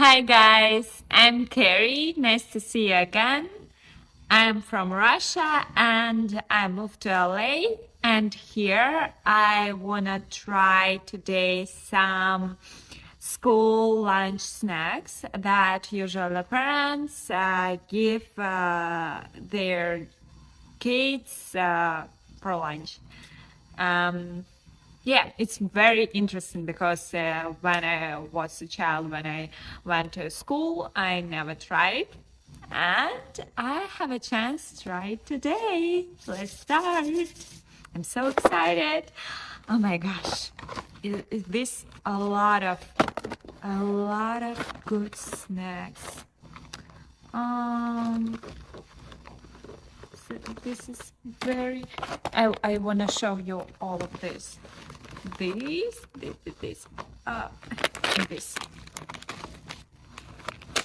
Hi guys, I'm Carrie. Nice to see you again. I'm from Russia and I moved to LA. And here I wanna try today some school lunch snacks that usually parents give their kids for lunch. Um, yeah, it's very interesting because when I was a child, when I went to school, I never tried. And I have a chance to try it today. Let's start. I'm so excited. Oh my gosh. Is this a lot of good snacks. Um so this is very I want to show you all of this. This, uh, this.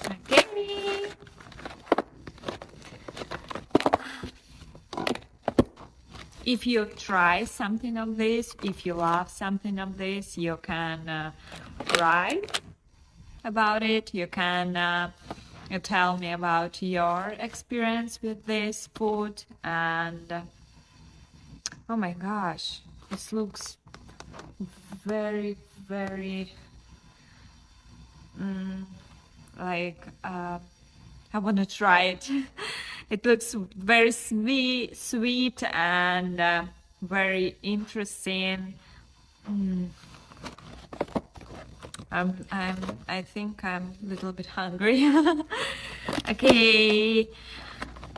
Okay. If you try something of this, if you love something of this, you can write about it. You can tell me about your experience with this food. And oh my gosh, this looks very, very like I want to try it. It looks very sweet and very interesting. I think I'm a little bit hungry. Okay,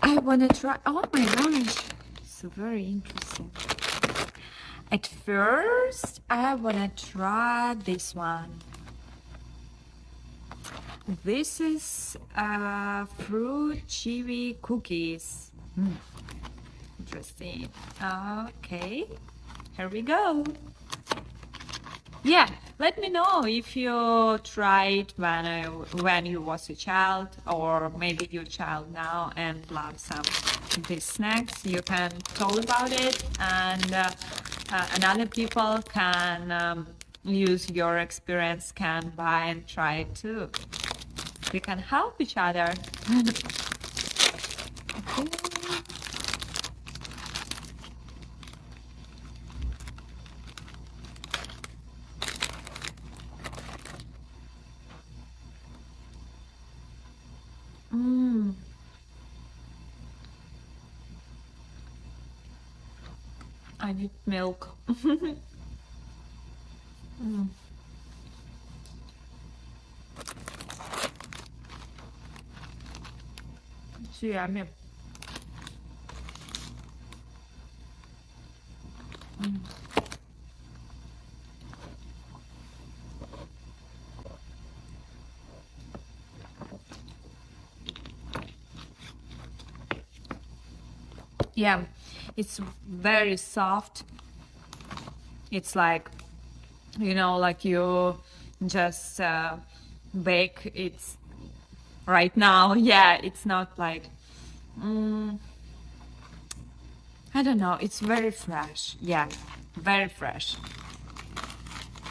I want to try. Oh my gosh, it's very interesting. At first, I want to try this one. This is fruit chewy cookies. Interesting. Okay, here we go. Yeah, let me know if you tried when you was a child, or maybe you're a child now and love some these snacks. You can talk about it, and other people can use your experience, can buy and try it too. We can help each other. Okay. I need milk. It's yummy. Yeah, it's very soft. It's like, like you just bake it right now. Yeah, it's not like, I don't know, it's very fresh. Yeah, very fresh.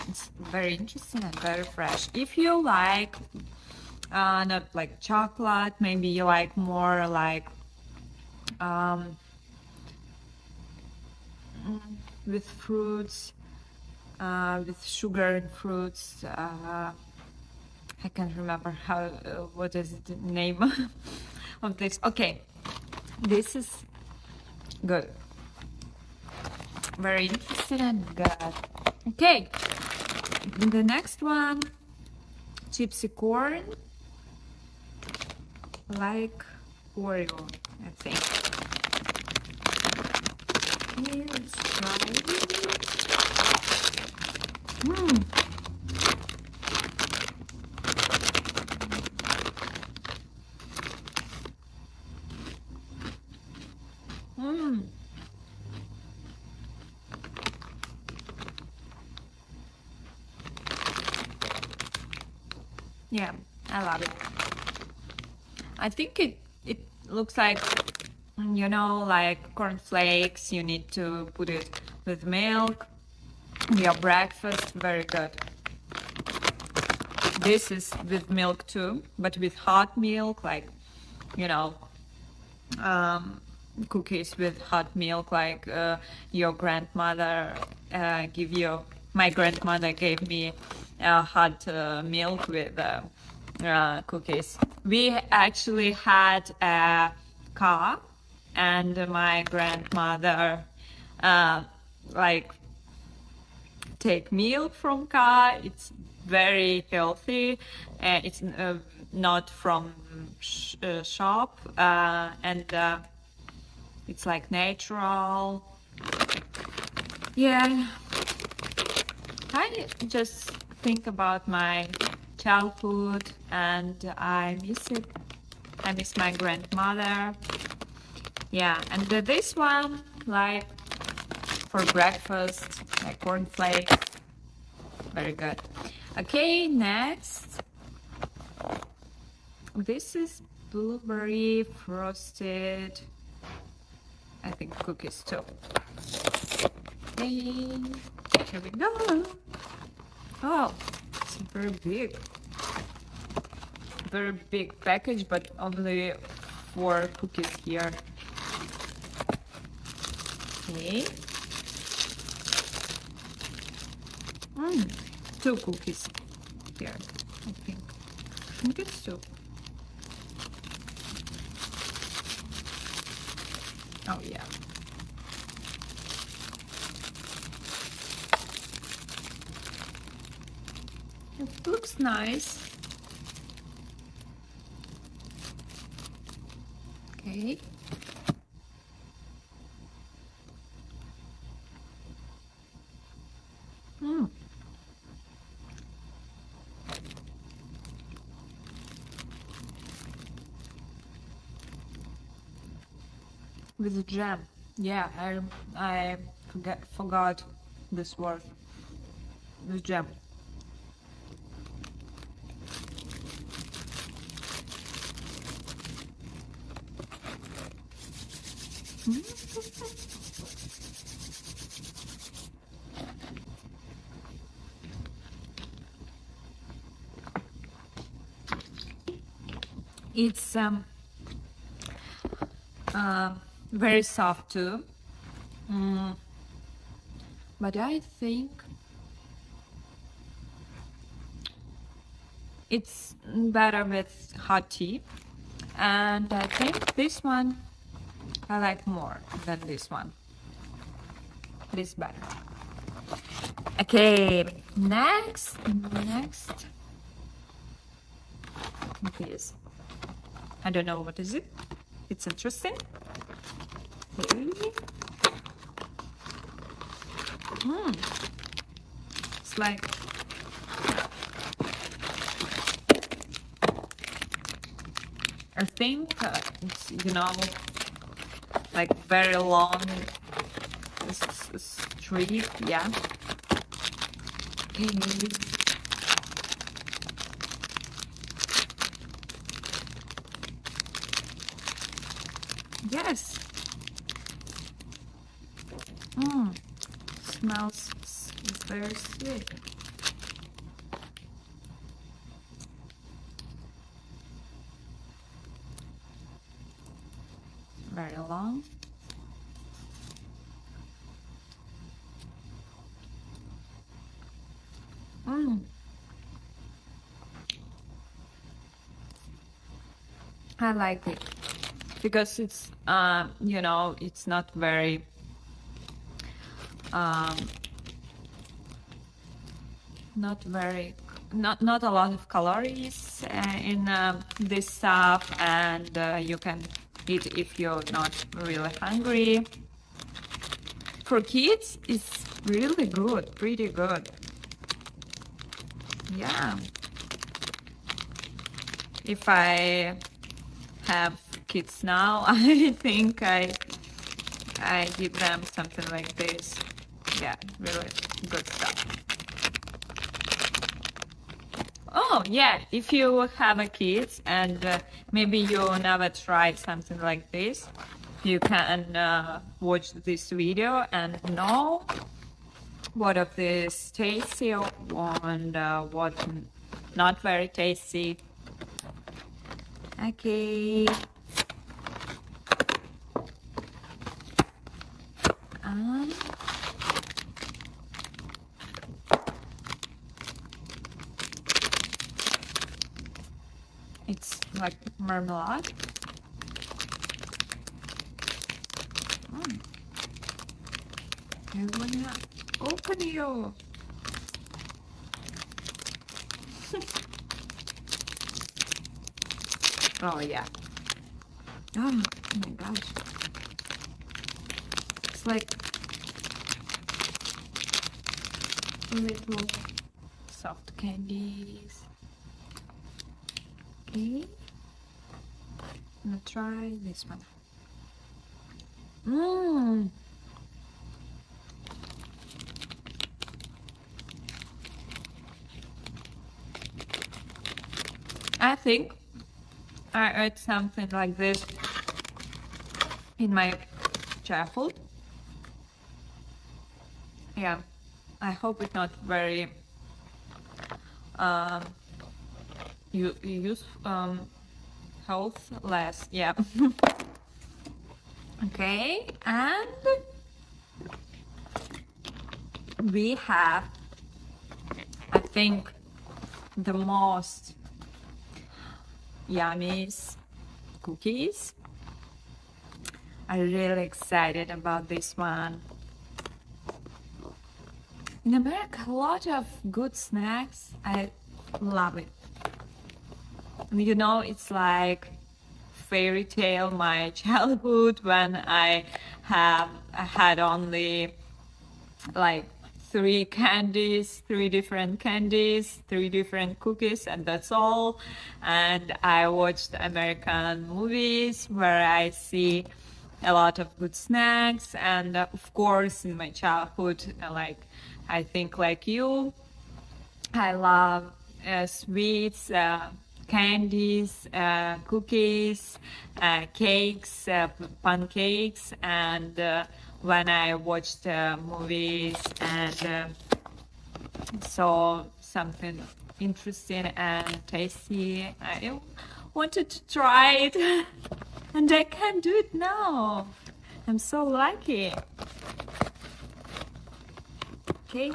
It's very interesting and very fresh. If you like, not like chocolate, maybe you like more like with fruits, with sugar and fruits. I can't remember what is the name of this. Okay, this is good. Very interesting and good. Okay, the next one, gypsy corn, like Oreo, I think. Okay, let's try it. Yeah, I love it. I think it looks like, like cornflakes. You need to put it with milk. Your breakfast, very good. this is with milk too, but with hot milk, like, you know, cookies with hot milk, like your grandmother give you. My grandmother gave me hot milk with cookies. We actually had a car, and my grandmother like take milk from car. It's very healthy. It's not from shop, and it's like natural. Yeah, I just think about my childhood, and I miss it. I miss my grandmother. Yeah, and this one, like for breakfast, like cornflakes, very good. Okay, next. This is blueberry frosted, I think, cookies too. Okay, here we go. Oh, it's very big package, but only 4 cookies here. Okay. 2 cookies here, I think. I think it's 2. Oh yeah. It looks nice. Okay. With jam. Yeah, I forgot this word. With jam. It's very soft too, but I think it's better with hot tea, and I think this one I like more than this one. This better. Okay, next, this. I don't know what is it. It's interesting. Okay. It's like I think it's, you know, like very long strip. Yeah. Okay. Yes. Smells very sweet. Very long. I like it because it's you know, it's not very not a lot of calories in this stuff, and you can eat if you're not really hungry. For kids, it's really good, pretty good. Yeah. If I have kids now, I think I give them something like this. Yeah, really good stuff. Oh yeah, if you have a kid and maybe you never tried something like this, you can watch this video and know what of this tasty and what not very tasty. Okay. It's like marmalade. I wanna open you. Oh yeah. Oh my gosh. It's like little soft candies. Okay. I'm gonna try this one. Mmm. I think I ate something like this in my childhood. Yeah, I hope it's not very use healthless. Yeah. Okay, and we have, I think, the most yummies cookies. I'm really excited about this one. In America, a lot of good snacks. I love it. You know, it's like fairy tale my childhood when I had only like three different candies, three different cookies, and that's all. And I watched American movies where I see a lot of good snacks, and of course in my childhood, like I think like you, I love sweets, candies, cookies, cakes, pancakes, and when I watched movies and saw something interesting and tasty, I wanted to try it, and I can do it now. I'm so lucky. Okay.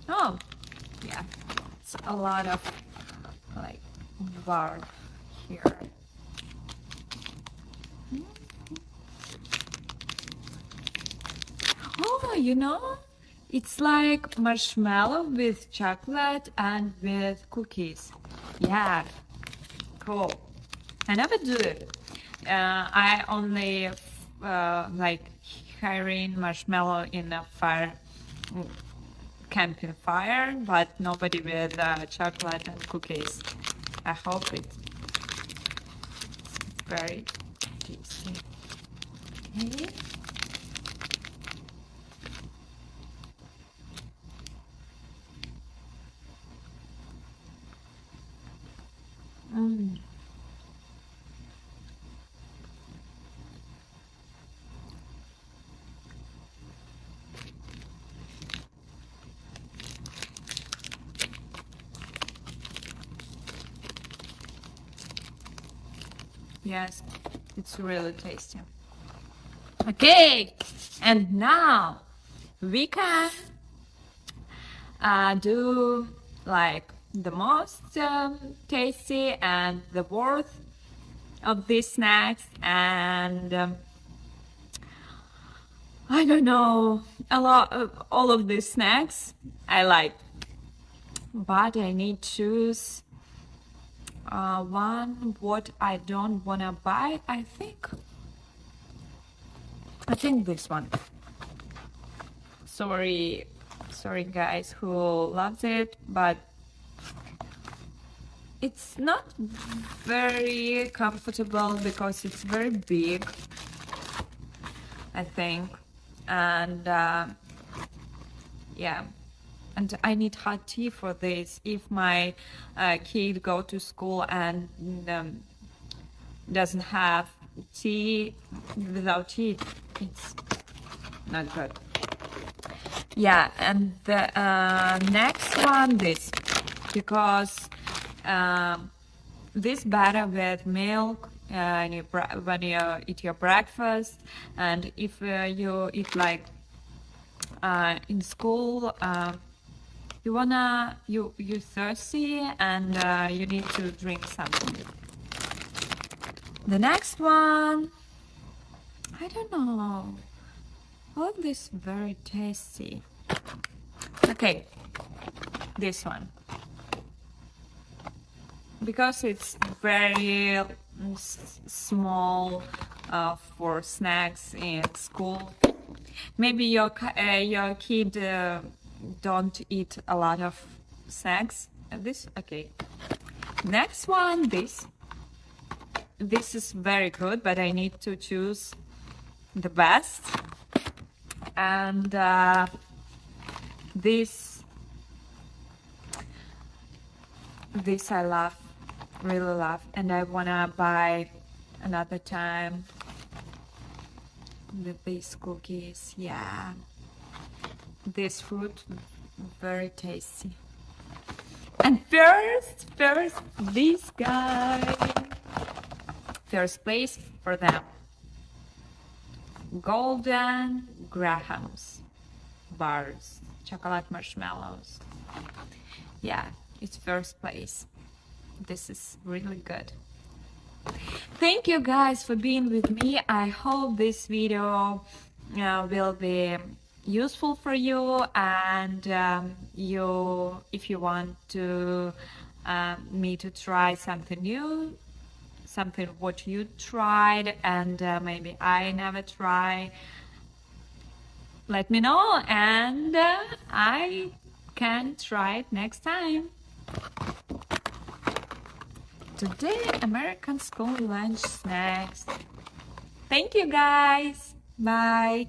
Oh, yeah. It's a lot of like bar here. Oh, you know, it's like marshmallow with chocolate and with cookies. Yeah, cool. I never do it. I only like carrying marshmallow in a fire, camping fire, but nobody with chocolate and cookies. I hope it's very tasty. Okay. Yes, it's really tasty. Okay, and now we can do like the most tasty and the worth of these snacks, and I don't know, a lot of all of these snacks I like, but I need to choose one what I don't wanna buy. I think this one. Sorry guys who loves it, but it's not very comfortable because it's very big, I think, and yeah, and I need hot tea for this. If my kid go to school and doesn't have tea, without tea, it's not good. Yeah, and the next one, this because this better with milk when you eat your breakfast, and if you eat like in school, you're thirsty and you need to drink something. The next one, I don't know. All of this very tasty. Okay, this one. Because it's very small for snacks in school. Maybe your kid don't eat a lot of snacks. This, okay. Next one, this. This is very good, but I need to choose the best. And this I love, really love, and I wanna buy another time with these cookies. Yeah, this fruit, very tasty. And first, this guy, first place for them. Golden Grahams bars, chocolate marshmallows. Yeah, it's first place. This is really good. Thank you guys for being with me. I hope this video will be useful for you, and if you want to me to try something new, something what you tried and maybe I never try, let me know, and I can try it next time. Today, American school lunch snacks. Thank you guys. Bye.